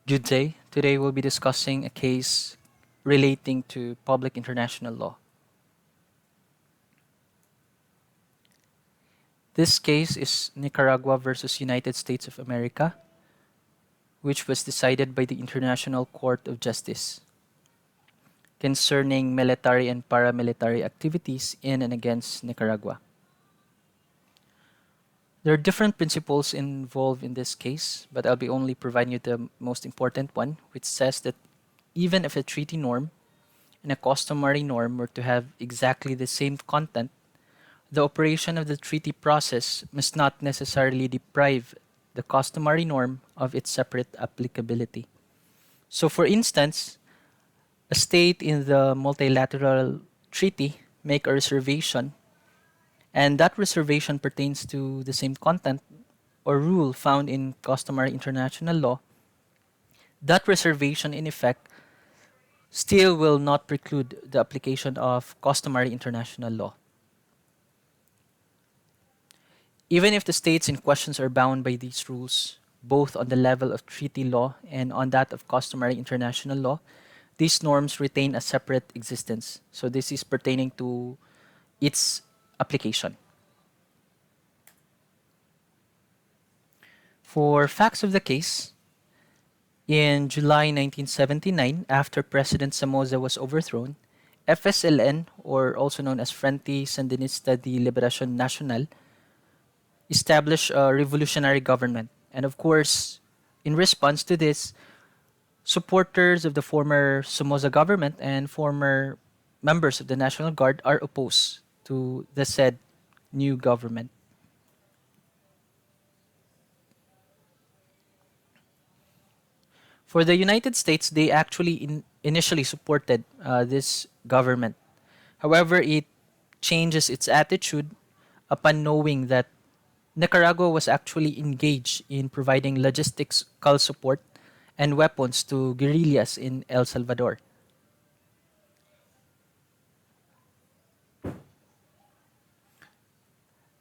Good day. Today we'll be discussing a case relating to public international law. This case is Nicaragua versus United States of America, which was decided by the International Court of Justice concerning military and paramilitary activities in and against Nicaragua. There are different principles involved in this case, but I'll be only providing you the most important one, which says that even if a treaty norm and a customary norm were to have exactly the same content, the operation of the treaty process must not necessarily deprive the customary norm of its separate applicability. So, for instance, a state in the multilateral treaty make a reservation, and that reservation pertains to the same content or rule found in customary international law. That reservation, in effect, still will not preclude the application of customary international law. Even if the states in questions are bound by these rules, both on the level of treaty law and on that of customary international law, these norms retain a separate existence. So this is pertaining to its application. For facts of the case, in July 1979, after President Somoza was overthrown, FSLN, or also known as Frente Sandinista de Liberación Nacional, establish a revolutionary government. And of course, in response to this, supporters of the former Somoza government and former members of the National Guard are opposed to the said new government. For the United States, they actually initially supported this government. However, it changes its attitude upon knowing that Nicaragua was actually engaged in providing logistical support and weapons to guerrillas in El Salvador.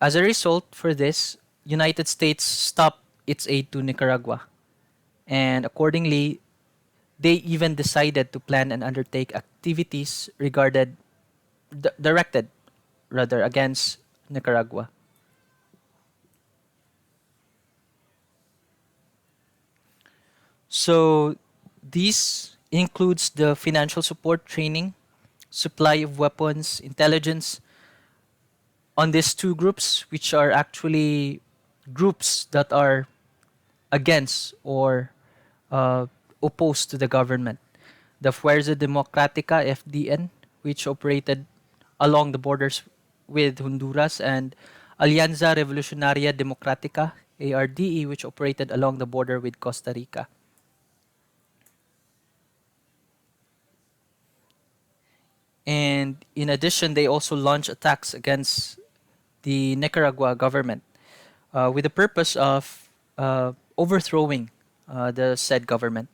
As a result for this, United States stopped its aid to Nicaragua, and accordingly, they even decided to plan and undertake activities directed rather against Nicaragua. So this includes the financial support, training, supply of weapons, intelligence on these two groups, which are actually groups that are against or uh, opposed to the government. The Fuerza Democrática (FDN), which operated along the borders with Honduras, and Alianza Revolucionaria Democrática (ARDE), which operated along the border with Costa Rica. And in addition, they also launched attacks against the Nicaragua government with the purpose of overthrowing the said government.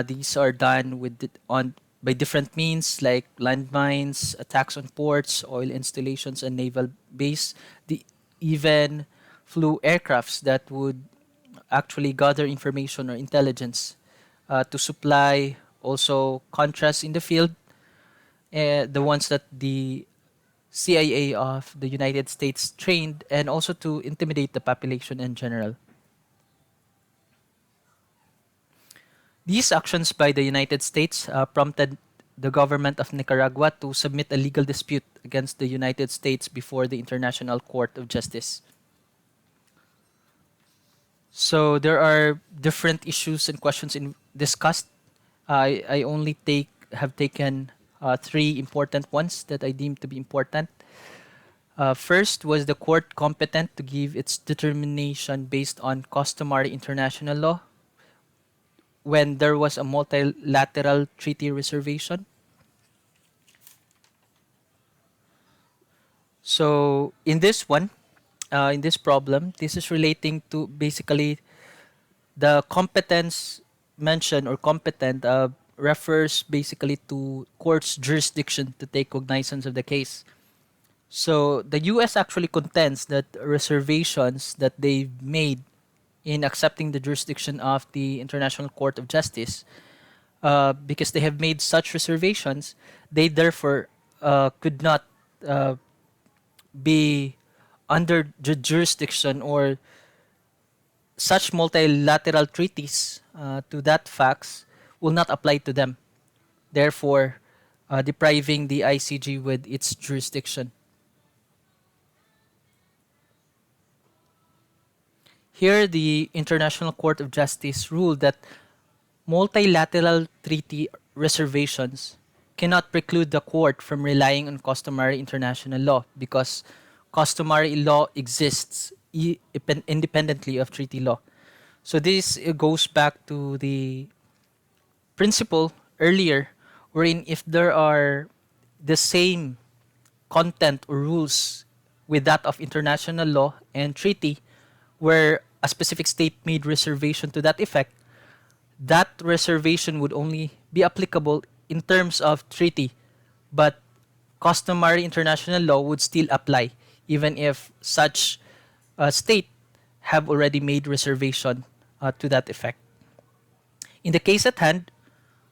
These are done on by different means like landmines, attacks on ports, oil installations, and naval base. The even flew aircrafts that would actually gather information or intelligence to supply also contrasts in the field, the ones that the CIA of the United States trained, and also to intimidate the population in general. These actions by the United States prompted the government of Nicaragua to submit a legal dispute against the United States before the International Court of Justice. So there are different issues and questions discussed. I only have taken three important ones that I deem to be important. First, was the court competent to give its determination based on customary international law when there was a multilateral treaty reservation? So in this one, in this problem, this is relating to basically the competence mentioned or competent refers basically to court's jurisdiction to take cognizance of the case. So the U.S. actually contends that reservations that they made in accepting the jurisdiction of the International Court of Justice, because they have made such reservations, they therefore could not uh, be under the jurisdiction, or such multilateral treaties to that facts will not apply to them, therefore depriving the ICG with its jurisdiction. Here, the International Court of Justice ruled that multilateral treaty reservations cannot preclude the court from relying on customary international law, because customary law exists independently of treaty law. So this goes back to the principle earlier, wherein if there are the same content or rules with that of international law and treaty, where a specific state made reservation to that effect, that reservation would only be applicable in terms of treaty, but customary international law would still apply, even if such state have already made reservation to that effect. In the case at hand,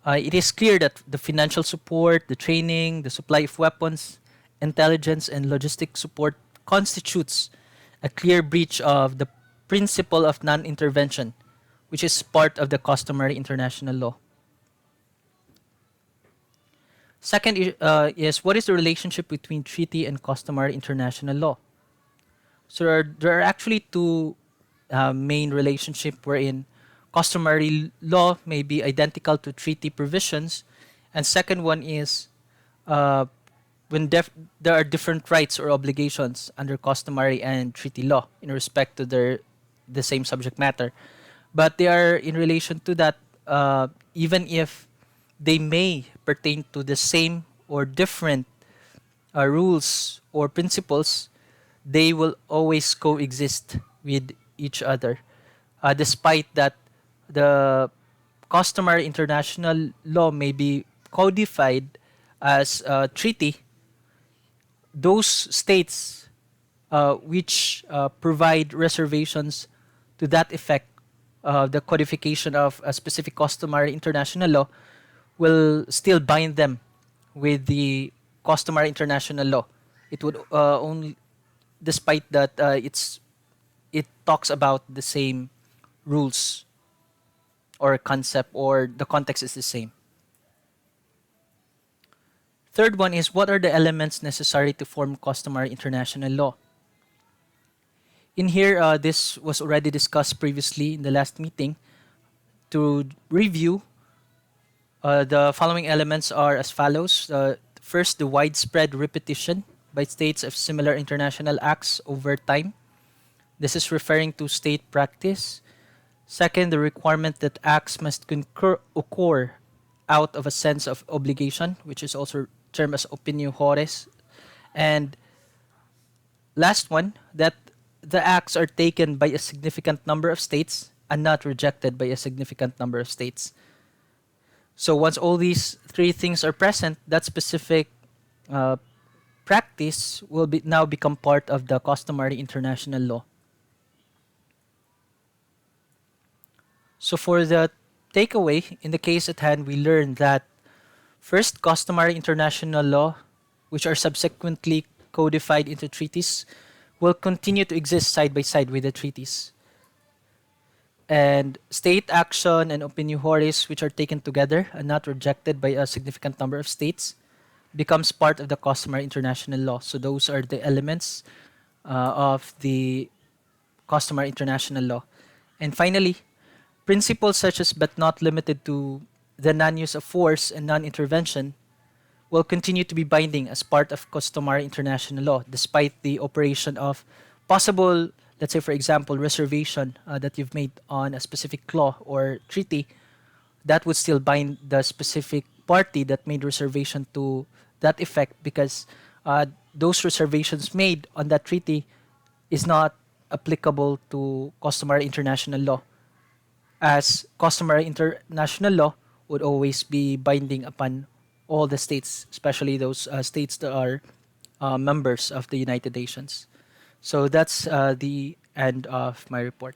it is clear that the financial support, the training, the supply of weapons, intelligence, and logistic support constitutes a clear breach of the principle of non intervention, which is part of the customary international law. Second is, what is the relationship between treaty and customary international law? So there are actually two main relationship wherein customary law may be identical to treaty provisions, and second one is uh, when there are different rights or obligations under customary and treaty law in respect to the same subject matter, but they are in relation to that, even if they may pertain to the same or different rules or principles, they will always coexist with each other, despite that the customary international law may be codified as a treaty. Those states which provide reservations to that effect, the codification of a specific customary international law will still bind them with the customary international law. It would only, despite that it talks about the same rules or concept, or the context is the same. Third one is, what are the elements necessary to form customary international law? In here, this was already discussed previously in the last meeting. To review, the following elements are as follows. First, the widespread repetition by states of similar international acts over time. This is referring to state practice. Second, the requirement that acts must occur out of a sense of obligation, which is also termed as opinio juris. And last one, that the acts are taken by a significant number of states and not rejected by a significant number of states. So once all these three things are present, that specific uh, practice will now become part of the customary international law. So for the takeaway, in the case at hand, we learned that first, customary international law, which are subsequently codified into treaties, will continue to exist side by side with the treaties. And state action and opinio juris, which are taken together and not rejected by a significant number of states, becomes part of the customary international law. So those are the elements of the customary international law. And finally, principles such as but not limited to the non-use of force and non-intervention will continue to be binding as part of customary international law, despite the operation of possible, let's say for example, reservation that you've made on a specific law or treaty. That would still bind the specific party that made reservation to that effect, because those reservations made on that treaty is not applicable to customary international law, as customary international law would always be binding upon all the states, especially those states that are members of the United Nations. So that's the end of my report.